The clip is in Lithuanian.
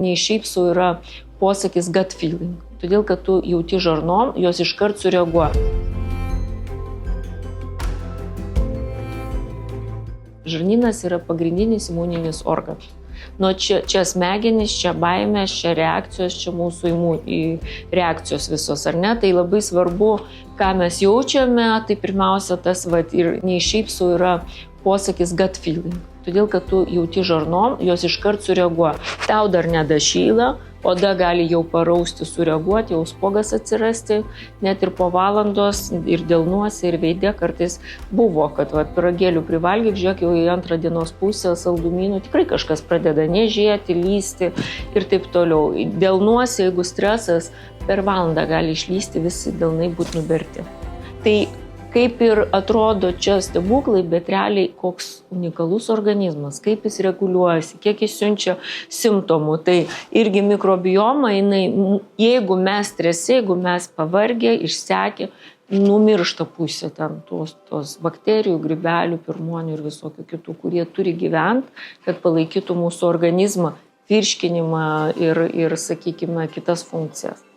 Nei šiaip sau yra posakis gut feeling. Todėl, kad tu jauti žarnom, jos iškart sureaguoja. Žarnynas yra pagrindinis imuninis organas. Nu, čia smegenys, čia baimės, čia reakcijos, čia mūsų reakcijos visos, ar ne? Tai labai svarbu, ką mes jaučiame, tai pirmiausia tas, ir nei šiaip sau yra posakis gut feeling. Todėl, kad tu jauti žarnom, jos iškart sureaguoja. Tau dar nedašyla, oda gali jau parausti, sureaguoti, jau spuogas atsirasti, net ir po valandos, ir delnuose, ir veide kartais buvo, kad pyragėlių privalgyk, žiūrėk, jau į antrą dienos pusę saldumynų, tikrai kažkas pradeda nežėti, lysti ir taip toliau. Delnuose, jeigu stresas, per valandą gali išlysti, visi delnai būti nuberti. Tai kaip ir atrodo čia stebuklai, bet realiai koks unikalus organizmas, kaip jis reguliuojasi, kiek jis siunčia simptomų. Tai irgi mikrobioma, jeigu mes strese, jeigu mes pavargę, išsekę, numiršta pusė ten tos bakterijų, grybelių, pirmonių ir visokių kitų, kurie turi gyventi, kad palaikytų mūsų organizmą, virškinimą ir sakykime, kitas funkcijas.